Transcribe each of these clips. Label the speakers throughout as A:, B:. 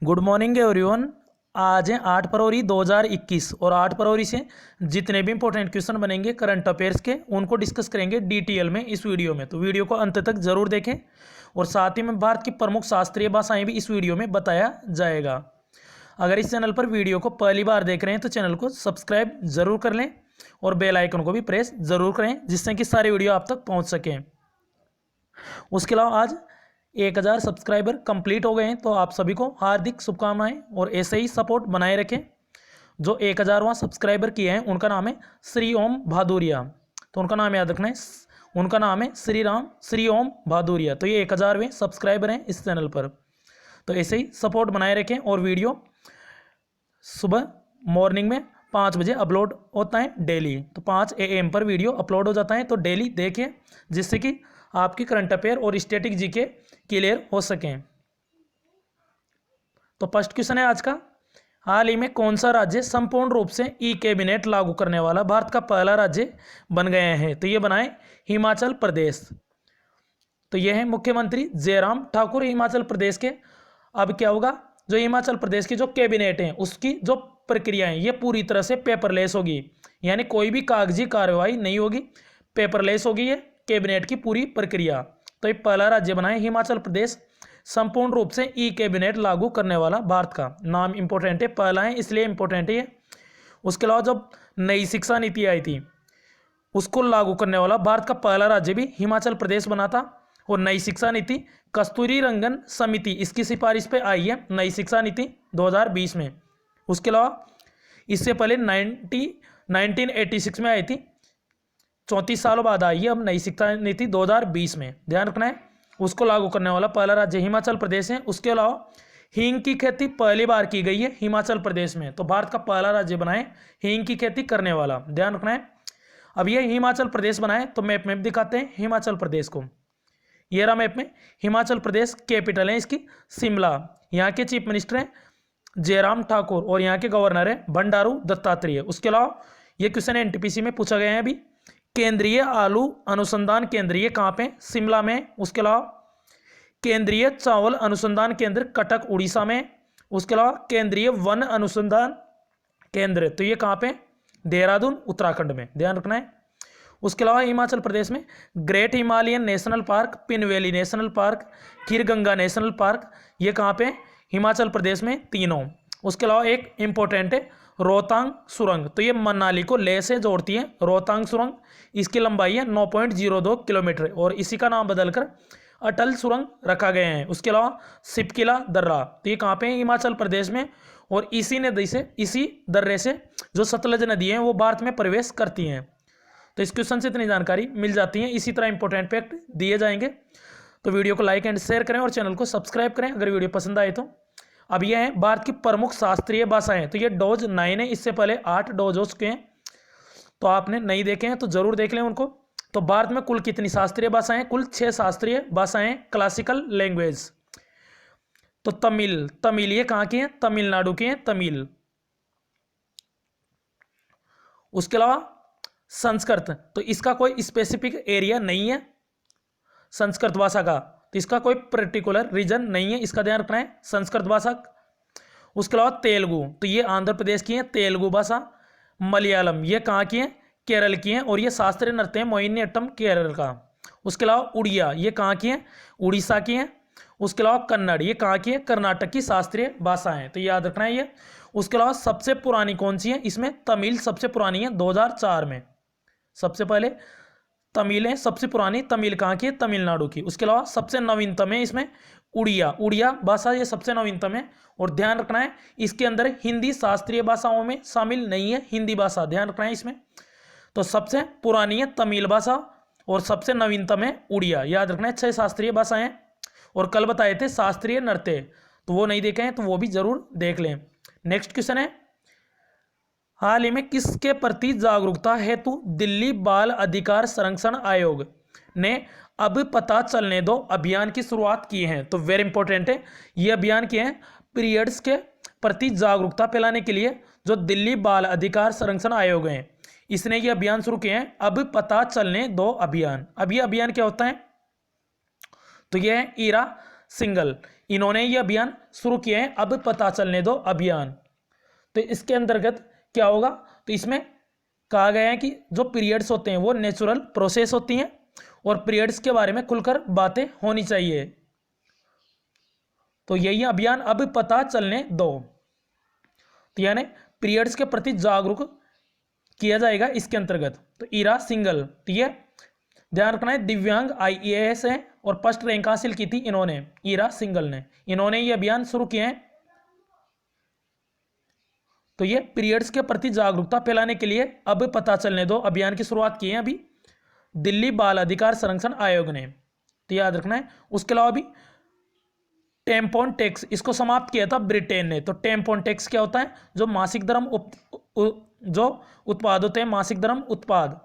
A: Good morning everyone. आज है 8 फरवरी 2021 और 8 फरवरी से जितने भी इंपॉर्टेंट क्वेश्चन बनेंगे करंट अफेयर्स के उनको डिस्कस करेंगे डिटेल में इस वीडियो में। तो वीडियो को अंत तक जरूर देखें और साथ ही में भारत की प्रमुख शास्त्रीय भाषाएं भी इस वीडियो में बताया जाएगा। अगर इस चैनल पर वीडियो को पहली बार देख रहे हैं तो चैनल को सब्सक्राइब जरूर कर लें और बेल आइकन को भी प्रेस जरूर करें जिससे कि सारे वीडियो आप तक पहुँच सकें। उसके अलावा आज 1000 सब्सक्राइबर कंप्लीट हो गए हैं, तो आप सभी को हार्दिक शुभकामनाएं और ऐसे ही सपोर्ट बनाए रखें। जो 1000वां सब्सक्राइबर किए हैं उनका नाम है श्री ओम भादुरिया, तो उनका नाम याद रखना है। उनका नाम है श्री ओम भादुरिया। तो ये 1000वें सब्सक्राइबर हैं इस चैनल पर, तो ऐसे ही सपोर्ट बनाए रखें। और वीडियो सुबह मॉर्निंग में 5 बजे अपलोड होता है डेली, तो 5 AM पर वीडियो अपलोड हो जाता है, तो डेली देखिए जिससे कि आपकी करंट अफेयर और स्टैटिक जीके क्लियर हो सकें। तो फर्स्ट क्वेश्चन है आज का, हाल ही में कौन सा राज्य संपूर्ण रूप से ई कैबिनेट लागू करने वाला भारत का पहला राज्य बन गए हैं? तो ये बनाए हिमाचल प्रदेश। तो ये है मुख्यमंत्री जयराम ठाकुर हिमाचल प्रदेश के। अब क्या होगा, जो हिमाचल प्रदेश की जो कैबिनेट है उसकी जो प्रक्रिया है ये पूरी तरह से पेपरलेस होगी, यानी कोई भी कागजी कार्रवाई नहीं होगी, पेपरलेस होगी ये कैबिनेट की पूरी प्रक्रिया। तो ये पहला राज्य बना है हिमाचल प्रदेश संपूर्ण रूप से ई कैबिनेट लागू करने वाला। भारत का नाम इंपॉर्टेंट है, पहला है इसलिए इंपॉर्टेंट है ये। उसके अलावा जब नई शिक्षा नीति आई थी उसको लागू करने वाला भारत का पहला राज्य भी हिमाचल प्रदेश बना था। और नई शिक्षा नीति कस्तूरी रंगन समिति इसकी सिफारिश पे आई है नई शिक्षा नीति 2020 में। उसके अलावा इससे पहले 1986 में आई थी, 34 सालों बाद आई है अब नई शिक्षा नीति 2020 में, ध्यान रखना है। उसको लागू करने वाला पहला राज्य हिमाचल प्रदेश है। उसके अलावा हींग की खेती पहली बार की गई है हिमाचल प्रदेश में, तो भारत का पहला राज्य बना है हींग की खेती करने वाला, ध्यान रखना है। अब ये हिमाचल प्रदेश बनाए तो मैप में दिखाते हैं हिमाचल प्रदेश को। ये रहा मैप में हिमाचल प्रदेश, कैपिटल है इसकी शिमला, यहाँ के चीफ मिनिस्टर हैं जयराम ठाकुर और यहाँ के गवर्नर है बंडारू दत्तात्रेय। उसके अलावा ये क्वेश्चन NTPC में पूछा गया है अभी, केंद्रीय आलू अनुसंधान केंद्र ये कहाँ पे? शिमला में। उसके अलावा केंद्रीय चावल अनुसंधान केंद्र कटक उड़ीसा में। उसके अलावा केंद्रीय वन अनुसंधान केंद्र तो ये कहाँ पे? देहरादून उत्तराखंड में, ध्यान रखना है। उसके अलावा हिमाचल प्रदेश में great Himalayan national park, pin valley national park, Kheerganga national park ये कहाँ पे? हिमाचल प्रदेश में तीनों। उसके अलावा एक इंपॉर्टेंट है रोहतांग सुरंग, तो ये मनाली को लेह से जोड़ती है रोहतांग सुरंग, इसकी लंबाई है 9.02 किलोमीटर और इसी का नाम बदलकर अटल सुरंग रखा गया है। उसके अलावा सिपकिला दर्रा तो ये कहाँ पे है? हिमाचल प्रदेश में। और इसी नदी से, इसी दर्रे से जो सतलज नदी है वो भारत में प्रवेश करती हैं। तो इस क्वेश्चन से इतनी जानकारी मिल जाती है, इसी तरह इंपॉर्टेंट फैक्ट दिए जाएंगे। तो वीडियो को लाइक एंड शेयर करें और चैनल को सब्सक्राइब करें अगर वीडियो पसंद आए तो। अब ये हैं भारत की प्रमुख शास्त्रीय भाषाएं, तो ये डोज 9 है, इससे पहले 8 डोज हो चुके हैं, तो आपने नहीं देखे हैं तो जरूर देख लें उनको। तो भारत में कुल कितनी शास्त्रीय भाषाएं? कुल 6 शास्त्रीय भाषाएं क्लासिकल लैंग्वेज। तो तमिल ये कहाँ की है? तमिलनाडु की है तमिल। उसके अलावा संस्कृत, तो इसका कोई स्पेसिफिक एरिया नहीं है संस्कृत भाषा का, तो इसका कोई पर्टिकुलर रीजन नहीं है, इसका ध्यान रखना है संस्कृत भाषा। उसके अलावा तेलुगु, तो ये आंध्र प्रदेश की है तेलुगु भाषा। मलयालम ये कहाँ की है? केरल की है और ये शास्त्रीय नृत्य है मोहिनीअट्टम केरल का। उसके अलावा उड़िया ये कहाँ की है? उड़ीसा की है। उसके अलावा कन्नड़ ये कहाँ की है? कर्नाटक की शास्त्रीय भाषा है, तो याद रखना है ये। उसके अलावा सबसे पुरानी कौन सी है? इसमें तमिल सबसे पुरानी है 2004 में, सबसे पहले तमिल है सबसे पुरानी। तमिल कहाँ की है? तमिलनाडु की। उसके अलावा सबसे नवीनतम है इसमें उड़िया भाषा, ये सबसे नवीनतम है। और ध्यान रखना है इसके अंदर हिंदी शास्त्रीय भाषाओं में शामिल नहीं है हिंदी भाषा, ध्यान रखना है इसमें। तो सबसे पुरानी है तमिल भाषा और सबसे नवीनतम है उड़िया, याद रखना है। 6 शास्त्रीय भाषाएं। और कल बताए थे शास्त्रीय नृत्य, तो वो नहीं देखे हैं तो वो भी जरूर देख लें। नेक्स्ट क्वेश्चन है, हाल ही में किसके प्रति जागरूकता हेतु दिल्ली बाल अधिकार संरक्षण आयोग ने अब पता चलने दो अभियान की शुरुआत की है? तो वेरी इंपॉर्टेंट है, ये अभियान किए हैं पीरियड्स के प्रति जागरूकता फैलाने के लिए जो दिल्ली बाल अधिकार संरक्षण आयोग है इसने ये अभियान शुरू किए हैं, अब पता चलने दो अभियान। अब ये अभियान क्या होता है? तो ये है ईरा सिंगल, इन्होंने ये अभियान शुरू किए हैं अब पता चलने दो अभियान। तो इसके अंतर्गत क्या होगा, तो इसमें कहा गया है कि जो पीरियड्स होते हैं वो नेचुरल प्रोसेस होती हैं और पीरियड्स के बारे में खुलकर बातें होनी चाहिए। तो यही अभियान अब पता चलने दो, तो यानी पीरियड्स के प्रति जागरूक किया जाएगा इसके अंतर्गत। तो ईरा सिंगल, तो ये ध्यान रखना है दिव्यांग IAS है और फर्स्ट रैंक हासिल की थी इन्होंने, ईरा सिंगल ने, इन्होंने ये अभियान शुरू किए हैं। तो ये पीरियड्स के प्रति जागरूकता फैलाने के लिए अब पता चलने दो अभियान की शुरुआत की है अभी दिल्ली बाल अधिकार संरक्षण आयोग ने, तो याद रखना है। उसके अलावा भी टेम्पोन टैक्स, इसको समाप्त किया था ब्रिटेन ने। तो टेम्पोन टैक्स क्या होता है, जो मासिक धर्म जो उत्पाद होते हैं, मासिक धर्म उत्पाद,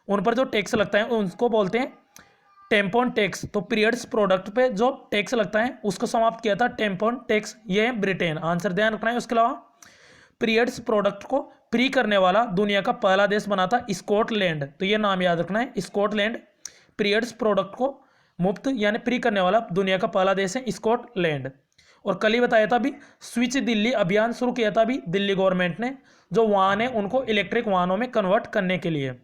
A: उन पर जो टैक्स लगता है उनको बोलते हैं टेम्पोन टैक्स। तो पीरियड्स प्रोडक्ट पे जो टैक्स लगता है उसको समाप्त किया था टेम्पोन टैक्स, ये है ब्रिटेन, आंसर ध्यान रखना है। उसके अलावा पीरियड्स प्रोडक्ट को फ्री करने वाला दुनिया का पहला देश बना था स्कॉटलैंड, तो ये नाम याद रखना है, स्कॉटलैंड पीरियड्स प्रोडक्ट को मुफ्त यानी फ्री करने वाला दुनिया का पहला देश है स्कॉटलैंड। और कल ही बताया था भी स्विच दिल्ली अभियान शुरू किया था भी दिल्ली गवर्नमेंट ने, जो वाहन है उनको इलेक्ट्रिक वाहनों में कन्वर्ट करने के लिए।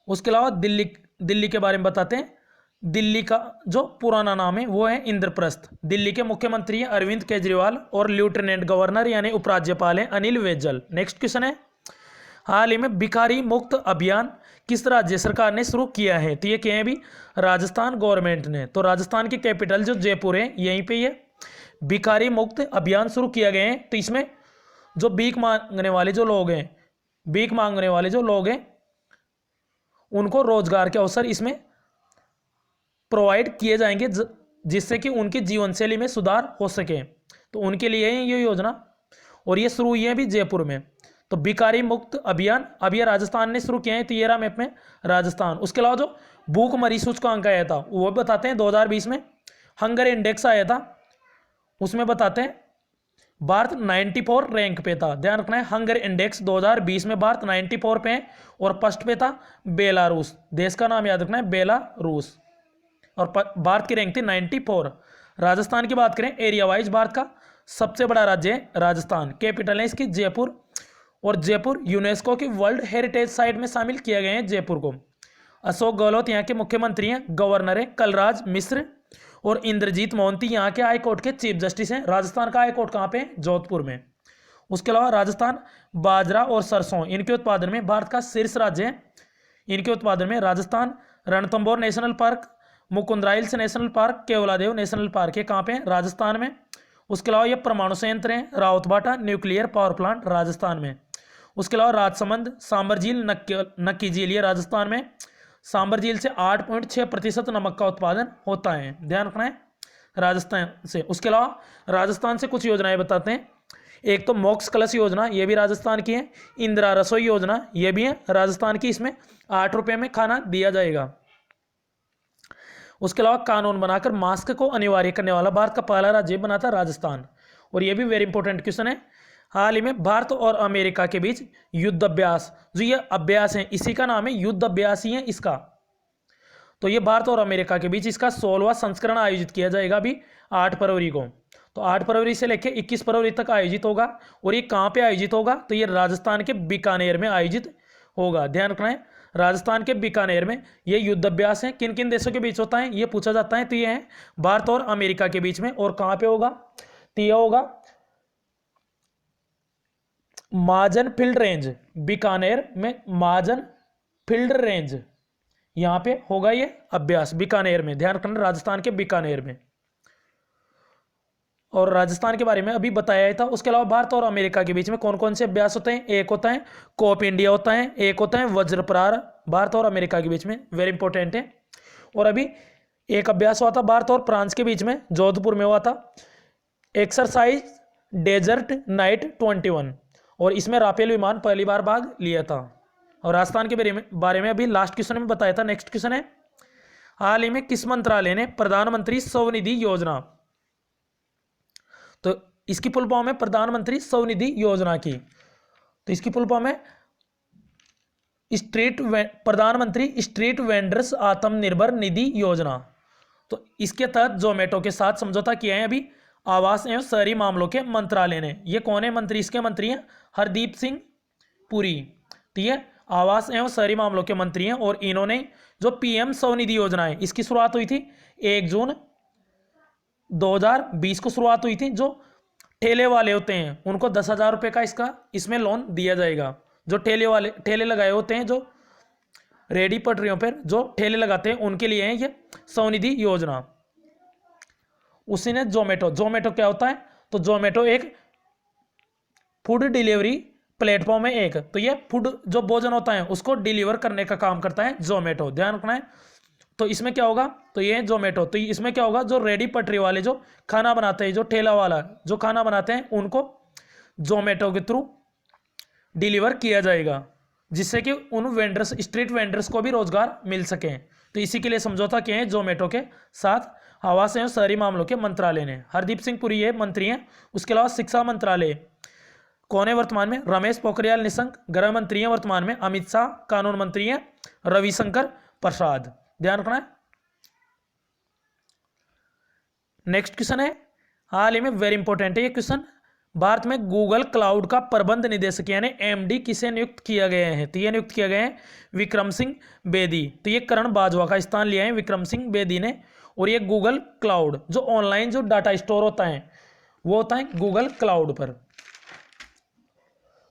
A: उसके अलावा दिल्ली के बारे में बताते हैं। दिल्ली का जो पुराना नाम है वो है इंद्रप्रस्थ। दिल्ली के मुख्यमंत्री हैं अरविंद केजरीवाल और लेफ्टिनेंट गवर्नर यानी उपराज्यपाल हैं अनिल बैजल। नेक्स्ट क्वेश्चन है, हाल ही में भिखारी मुक्त अभियान किस राज्य सरकार ने शुरू किया है, तो ये क्या है भी राजस्थान गवर्नमेंट ने। तो राजस्थान की कैपिटल जो जयपुर है यहीं पे ये भिखारी मुक्त अभियान शुरू किया गया है। तो इसमें जो भीख मांगने वाले जो लोग हैं उनको रोजगार के अवसर इसमें प्रोवाइड किए जाएंगे जिससे कि उनकी जीवन शैली में सुधार हो सके। तो उनके लिए ये योजना, और ये शुरू हुई है भी जयपुर में। तो भिखारी मुक्त अभियान अब ये राजस्थान ने शुरू किया है, तो ये रहा मैप में राजस्थान। उसके अलावा जो भूखमरी सूचकांक आया था वो बताते हैं 2020 में, हंगर इंडेक्स आया था उसमें बताते हैं भारत 94 रैंक पे था। ध्यान रखना है, हंगर इंडेक्स 2020 में भारत 94 पे है और फर्स्ट पे था बेलारूस, देश का नाम याद रखना है बेलारूस, और भारत की रैंक थी 94। राजस्थान की बात करें एरिया वाइज भारत का सबसे बड़ा राज्य है राजस्थान, कैपिटल है इसकी जयपुर, और जयपुर यूनेस्को की वर्ल्ड हेरिटेज साइट में शामिल किया गया है जयपुर को। अशोक गहलोत यहाँ के मुख्यमंत्री हैं, गवर्नर है कलराज मिश्र, और इंद्रजीत मोहंती यहाँ के हाई कोर्ट के चीफ जस्टिस हैं। राजस्थान का हाई कोर्ट कहाँ पे है, जोधपुर में। उसके अलावा राजस्थान बाजरा और सरसों इनके उत्पादन में भारत का शीर्ष राज्य है। इनके उत्पादन में Rajasthan Ranthambore national park, Mukundra Hills national park, Keoladeo national park, ये कहाँ पे है, राजस्थान में। उसके अलावा ये परमाणु संयंत्र हैं, Rawatbhata nuclear power plant Rajasthan में। उसके अलावा राजसमंद, सांबर झील, नक्की झील, ये राजस्थान में। सांबर झील से 8.6% नमक का उत्पादन होता है, ध्यान रखना है राजस्थान से। उसके अलावा राजस्थान से कुछ योजनाएं बताते हैं। एक तो मोक्ष कलश योजना, ये भी राजस्थान की है। इंदिरा रसोई योजना, ये भी है राजस्थान की, इसमें 8 रुपये में खाना दिया जाएगा। उसके अलावा कानून बनाकर मास्क को अनिवार्य करने वाला भारत का पहला राज्य बना था राजस्थान। और ये भी वेरी इंपॉर्टेंट क्वेश्चन है, हाल ही में भारत और अमेरिका के बीच युद्ध अभ्यास, जो ये अभ्यास है इसी का नाम है युद्ध अभ्यास ही है इसका। तो ये भारत और अमेरिका के बीच इसका 16वां संस्करण आयोजित किया जाएगा अभी 8 फरवरी को। तो 8 फरवरी से लेकर 21 फरवरी तक आयोजित होगा। और ये कहाँ पे आयोजित होगा, तो ये राजस्थान के बीकानेर में आयोजित होगा, ध्यान रखना है राजस्थान के बीकानेर में। ये युद्ध अभ्यास है किन किन देशों के बीच होता है ये पूछा जाता है, तो ये है भारत और अमेरिका के बीच में। और कहाँ पे होगा, तो यह होगा महाजन फील्ड रेंज, बीकानेर में महाजन फील्ड रेंज, यहां पे होगा ये अभ्यास बीकानेर में, ध्यान रखना राजस्थान के बीकानेर में। और राजस्थान के बारे में अभी बताया था। उसके अलावा भारत और अमेरिका के बीच में कौन कौन से अभ्यास होते हैं, एक होता है कोप इंडिया होता है, एक होता है वज्र प्रहार, भारत और अमेरिका के बीच में, वेरी इंपॉर्टेंट है। और अभी एक अभ्यास हुआ था भारत और फ्रांस के बीच में, जोधपुर में हुआ था, एक्सरसाइज डेजर्ट नाइट 21, और इसमें राफेल विमान पहली बार भाग लिया था। और राजस्थान के बारे में अभी लास्ट क्वेश्चन में बताया था। नेक्स्ट क्वेश्चन है, हाल ही में किस मंत्रालय ने प्रधानमंत्री स्वनिधि योजना, तो इसकी फुल फॉर्म है प्रधानमंत्री स्वनिधि योजना की, तो इसकी फुल फॉर्म है प्रधानमंत्री स्ट्रीट वेंडर्स आत्मनिर्भर निधि योजना। तो इसके तहत जोमेटो के साथ समझौता किया है अभी आवास एवं शहरी मामलों के मंत्रालय ने। ये कौन है मंत्री? इसके मंत्री हैं हरदीप सिंह पुरी। तो ये आवास एवं शहरी मामलों के मंत्री हैं और इन्होंने जो पीएम स्वनिधि योजना है इसकी शुरुआत हुई थी 1 जून 2020 को शुरुआत हुई थी। जो ठेले वाले होते हैं उनको 10,000 रुपये का इसमें लोन दिया जाएगा। जो ठेले लगाए होते हैं, जो रेडी पटरियों पर जो ठेले लगाते हैं उनके लिए है ये स्वनिधि योजना। उसी ने जोमेटो क्या होता है? तो जोमेटो एक फूड डिलीवरी प्लेटफॉर्म है एक। तो ये फूड जो भोजन होता है उसको डिलीवर करने का काम करता है जोमेटो, ध्यान रखना है। तो इसमें क्या होगा? तो ये जोमेटो, तो इसमें क्या होगा? जो रेडी पटरी वाले जो खाना बनाते हैं, जो ठेला वाला जो खाना बनाते हैं उनको जोमेटो के थ्रू डिलीवर किया जाएगा, जिससे कि उन वेंडर्स, स्ट्रीट वेंडर्स को भी रोजगार मिल सके। तो इसी के लिए समझौता किए हैं जोमेटो के साथ आवास एवं शहरी मामलों के मंत्रालय ने। हरदीप सिंह पुरी ये मंत्री हैं। उसके अलावा शिक्षा मंत्रालय कौन है वर्तमान में? रमेश पोखरियाल निशंक। गृह मंत्री हैं वर्तमान में अमित शाह। कानून मंत्री हैं रविशंकर प्रसाद, ध्यान रखना है। नेक्स्ट क्वेश्चन है, हाल ही में वेरी इंपॉर्टेंट है ये क्वेश्चन, भारत में गूगल क्लाउड का प्रबंध निदेशक यानी एमडी किसे नियुक्त किया गया है? तो ये नियुक्त किया गया है विक्रम सिंह बेदी। तो ये करण बाजवा का स्थान लिया है विक्रम सिंह बेदी ने। और ये गूगल क्लाउड जो ऑनलाइन जो डाटा स्टोर होता है वो होता है गूगल क्लाउड पर।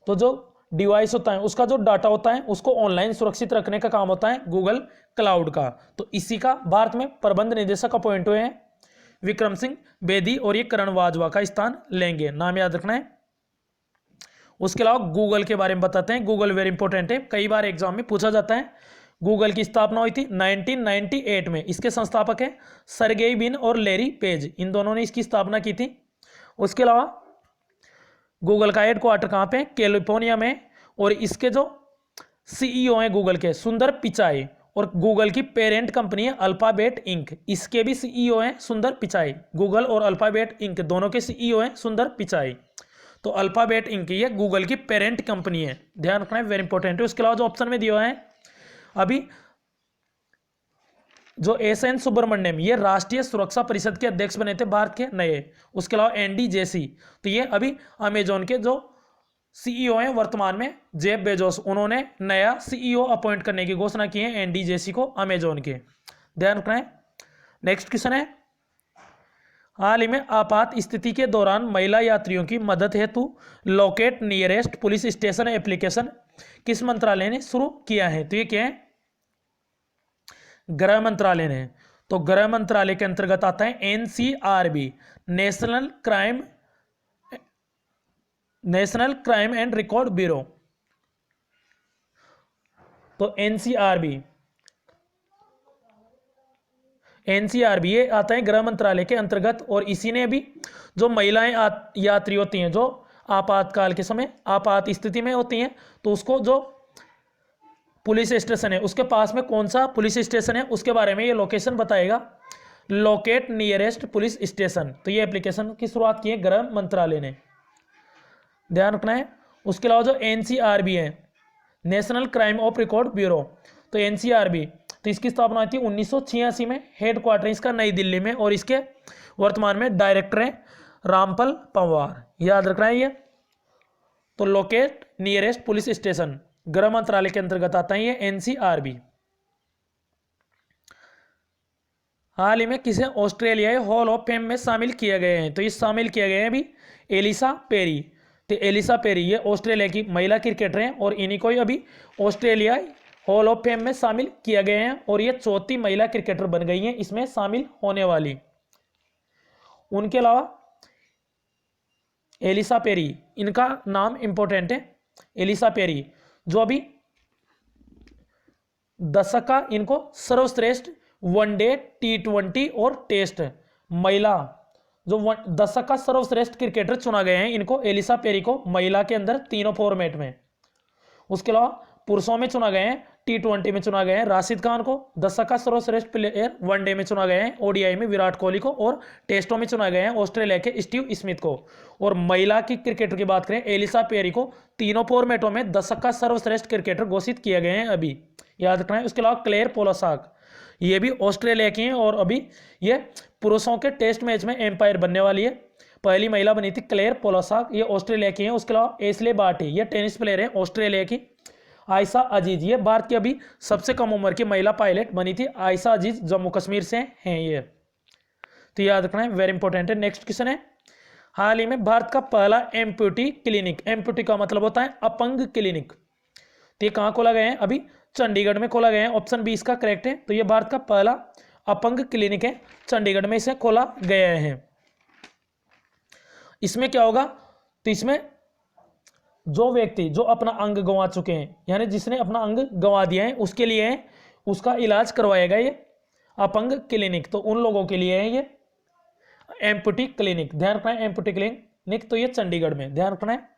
A: तो जो डिवाइस होता है उसका जो डाटा होता है उसको ऑनलाइन सुरक्षित रखने का काम होता है गूगल क्लाउड का। तो इसी का भारत में प्रबंध निदेशक अपॉइंट हुए हैं विक्रम सिंह बेदी और ये करण बाजवा का स्थान लेंगे, नाम याद रखना है। उसके अलावा गूगल के बारे में बताते हैं। गूगल वेरी इंपॉर्टेंट है, कई बार एग्जाम में पूछा जाता है। गूगल की स्थापना हुई थी 1998 में। इसके संस्थापक है सर्गेई बिन और लैरी पेज, इन दोनों ने इसकी स्थापना की थी। उसके अलावा गूगल का हेडक्वार्टर कहाँ पे? कैलिफोर्निया में। और इसके जो सीईओ हैं गूगल के सुंदर पिचाई, और गूगल की पेरेंट कंपनी है अल्फाबेट इंक, इसके भी सीईओ हैं सुंदर पिचाई। गूगल और अल्फाबेट इंक दोनों के सीईओ हैं सुंदर पिचाई। तो अल्फाबेट इंक ये गूगल की पेरेंट कंपनी है, ध्यान रखना है, वेरी इंपॉर्टेंट है। उसके अलावा जो ऑप्शन में दिया है अभी जो एसएन सुब्रमण्यम ये राष्ट्रीय सुरक्षा परिषद के अध्यक्ष बने थे भारत के नए। उसके अलावा एनडी जेसी, तो ये अभी अमेजोन के जो सीईओ हैं वर्तमान में जेफ बेजोस, उन्होंने नया सीईओ अपॉइंट करने की घोषणा की है एनडी जेसी को अमेजोन के, ध्यान रखना है। नेक्स्ट क्वेश्चन है, हाल ही में आपात स्थिति के दौरान महिला यात्रियों की मदद हेतु locate nearest police station application किस मंत्रालय ने शुरू किया है? तो ये क्या है? गृह मंत्रालय ने। तो गृह मंत्रालय के अंतर्गत आता है NCRB, national crime and record bureau. तो एनसीआरबी ये आता है गृह मंत्रालय के अंतर्गत। और इसी ने भी जो महिलाएं यात्री होती हैं जो आपातकाल के समय आपात स्थिति में होती हैं, तो उसको जो पुलिस स्टेशन है उसके पास में कौन सा पुलिस स्टेशन है उसके बारे में ये लोकेशन बताएगा, लोकेट नियरेस्ट पुलिस स्टेशन। तो ये एप्लीकेशन की शुरुआत की है गृह मंत्रालय ने, ध्यान रखना है। उसके अलावा जो एनसीआरबी है national crime of record bureau, तो एनसीआरबी तो इसकी स्थापना हुई थी 1986 में। हेडक्वार्टर इसका नई दिल्ली में और इसके वर्तमान में डायरेक्टर है रामपाल पंवार, याद रखना है ये। तो लोकेट नियरेस्ट पुलिस स्टेशन गृह मंत्रालय के अंतर्गत आता है ये एनसीआरबी। हाल ही में किसे ऑस्ट्रेलियाई हॉल ऑफ फेम में शामिल किया गए हैं? तो ये शामिल किया गया है अभी एलिसा पेरी। तो एलिसा पेरी ये ऑस्ट्रेलिया की महिला क्रिकेटर हैं और इन्हीं को ही अभी ऑस्ट्रेलियाई हॉल ऑफ फेम में शामिल किया गया है और ये चौथी महिला क्रिकेटर बन गई हैं इसमें शामिल होने वाली। उनके अलावा एलिसा पेरी, इनका नाम इंपॉर्टेंट है, एलिसा पेरी जो अभी दशक का इनको सर्वश्रेष्ठ वनडे T20 और टेस्ट महिला जो दशक का सर्वश्रेष्ठ क्रिकेटर चुना गया है, इनको एलिसा पेरी को महिला के अंदर तीनों फॉर्मेट में। उसके अलावा पुरुषों में चुना गए हैं T20 में चुना गए हैं राशिद खान को, दशक का सर्वश्रेष्ठ प्लेयर वनडे में चुना गए हैं ओडीआई में विराट कोहली को, और टेस्टों में चुना गए हैं ऑस्ट्रेलिया के स्टीव स्मिथ को। और महिला की क्रिकेटर की बात करें एलिसा पेरी को तीनों फॉर्मेटों में दशक का सर्वश्रेष्ठ क्रिकेटर घोषित किए गए हैं अभी, याद रखना है। उसके अलावा क्लेयर पोलासाक ये भी ऑस्ट्रेलिया की हैं और अभी ये पुरुषों के टेस्ट मैच में एम्पायर बनने वाली है। पहली महिला बनी थी क्लेयर पोलासाक, ये ऑस्ट्रेलिया की है। उसके अलावा एस्ले बार्टी, ये टेनिस प्लेयर है ऑस्ट्रेलिया की। आयशा अजीज, ये भारत की अभी सबसे कम उम्र की महिला पायलट बनी थी। आयशा अजीज जम्मू कश्मीर से हैं ये, तो याद रखना है, वेरी इंपॉर्टेंट है। नेक्स्ट क्वेश्चन है, हाल ही में भारत का पहला एम्पूटी क्लिनिक, एम्पूटी का मतलब होता है अपंग क्लिनिक, तो ये कहाँ खोला गया है? अभी चंडीगढ़ में खोला गया है। ऑप्शन बी इसका करेक्ट है। तो ये भारत का पहला अपंग क्लिनिक है, चंडीगढ़ में इसे खोला गया है। इसमें क्या होगा? तो इसमें जो व्यक्ति जो अपना अंग गंवा चुके हैं, यानी जिसने अपना अंग गंवा दिया है, उसके लिए उसका इलाज करवाएगा ये अपंग क्लिनिक। तो उन लोगों के लिए है ये एम्पूटी क्लिनिक, ध्यान रखना है। एम्पूटी क्लिनिक तो ये चंडीगढ़ में, ध्यान रखना है।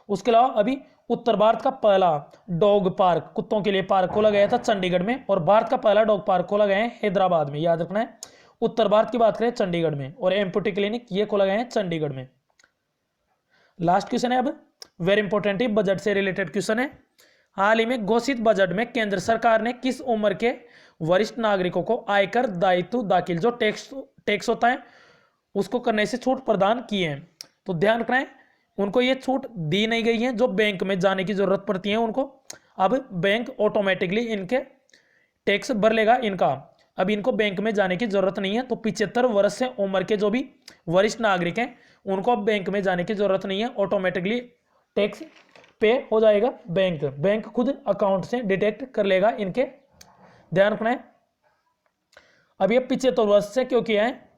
A: उसके अलावा अभी उत्तर भारत का पहला डॉग पार्क, कुत्तों के लिए पार्क खोला गया था चंडीगढ़ में, और भारत का पहला डॉग पार्क खोला गया है हैदराबाद में, याद रखना है। उत्तर भारत की बात करें चंडीगढ़ में, और एम्पूटी क्लिनिक ये खोला गया है चंडीगढ़ में। लास्ट क्वेश्चन है अब, वेरी इंपॉर्टेंट है, बजट से रिलेटेड क्वेश्चन है। हाल ही में घोषित बजट में केंद्र सरकार ने किस उम्र के वरिष्ठ नागरिकों को आयकर दायित्व दाखिल, जो टैक्स होता है उसको करने से छूट प्रदान की है? तो ध्यान रखना है, उनको ये छूट दी नहीं गई है। जो बैंक में जाने की जरूरत पड़ती है उनको, अब बैंक ऑटोमेटिकली इनके टैक्स भर लेगा इनका, अब इनको बैंक में जाने की जरूरत नहीं है। तो 75 वर्ष से उम्र के जो भी वरिष्ठ नागरिक हैं उनको अब बैंक में जाने की जरूरत नहीं है, ऑटोमेटिकली टैक्स पे हो जाएगा। बैंक खुद अकाउंट से डिटेक्ट कर लेगा इनके, ध्यान रखना है। अब ये 75 वर्ष से क्यों किया है?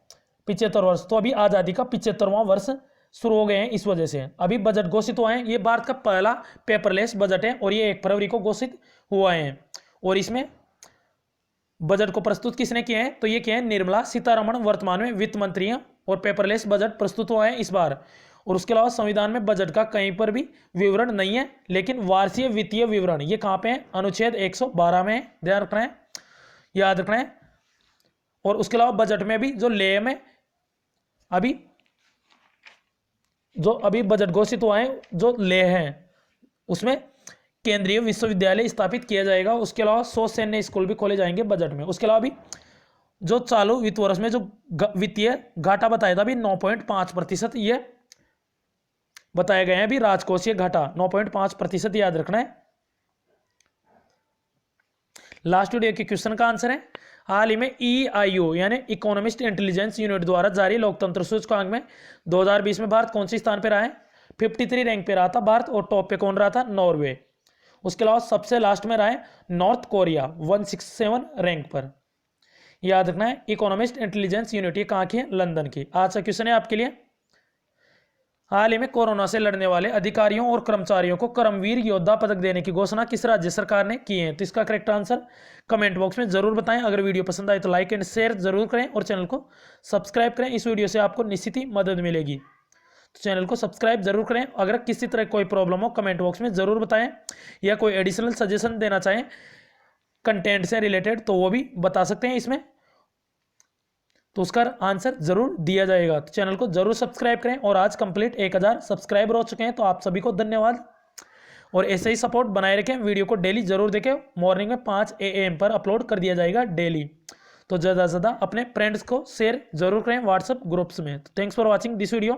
A: 75 वर्ष तो अभी आज़ादी का 75वां वर्ष शुरू हो गए हैं, इस वजह से अभी बजट घोषित हुआ है। ये भारत का पहला पेपरलेस बजट है और ये 1 फरवरी को घोषित हुआ है। और इसमें बजट को प्रस्तुत किसने किया है? तो ये किया है निर्मला सीतारमण, वर्तमान में वित्त मंत्री हैं, और पेपरलेस बजट प्रस्तुत हुआ है इस बार। और उसके अलावा संविधान में बजट का कहीं पर भी विवरण नहीं है, लेकिन वार्षिक वित्तीय विवरण ये कहाँ पे है? अनुच्छेद 112 में है, ध्यान रखना है, याद रखना है। और उसके अलावा बजट में भी जो लेह में अभी बजट घोषित हुआ है, जो लेह है उसमें केंद्रीय विश्वविद्यालय स्थापित किया जाएगा। उसके अलावा 100 सैन्य स्कूल भी खोले जाएंगे बजट में। उसके अलावा भी जो चालू वित्त वर्ष में जो वित्तीय घाटा बताया था अभी 9.5%, ये बताया गया है अभी राजकोषीय घाटा 9.5%, याद रखना है। लास्ट वीडियो के क्वेश्चन का आंसर है, हाल ही में EIU यानी इकोनॉमिस्ट इंटेलिजेंस यूनिट द्वारा जारी लोकतंत्र सूचकांक में 2020 में भारत कौन से स्थान पर रहा है? 53 रैंक पे रहा था भारत, और टॉप पे कौन रहा था? नॉर्वे। उसके अलावा सबसे लास्ट में रहा है नॉर्थ कोरिया 167 रैंक पर, याद रखना है। इकोनॉमिस्ट इंटेलिजेंस यूनिट ये कहाँ की है? लंदन की। आज का क्वेश्चन है आपके लिए, हाल ही में कोरोना से लड़ने वाले अधिकारियों और कर्मचारियों को कर्मवीर योद्धा पदक देने की घोषणा किस राज्य सरकार ने की है? तो इसका करेक्ट आंसर कमेंट बॉक्स में जरूर बताएं। अगर वीडियो पसंद आए तो लाइक एंड शेयर जरूर करें और चैनल को सब्सक्राइब करें, इस वीडियो से आपको निश्चित ही मदद मिलेगी, तो चैनल को सब्सक्राइब जरूर करें। अगर किसी तरह कोई प्रॉब्लम हो कमेंट बॉक्स में जरूर बताएं, या कोई एडिशनल सजेशन देना चाहें कंटेंट से रिलेटेड तो वो भी बता सकते हैं इसमें, तो उसका आंसर जरूर दिया जाएगा। तो चैनल को जरूर सब्सक्राइब करें। और आज कंप्लीट 1000 सब्सक्राइबर हो चुके हैं, तो आप सभी को धन्यवाद, और ऐसे ही सपोर्ट बनाए रखें। वीडियो को डेली जरूर देखें, मॉर्निंग में 5 AM पर अपलोड कर दिया जाएगा डेली। तो ज़्यादा से ज़्यादा अपने फ्रेंड्स को शेयर जरूर करें व्हाट्सएप ग्रुप्स में। तो thanks for watching this video.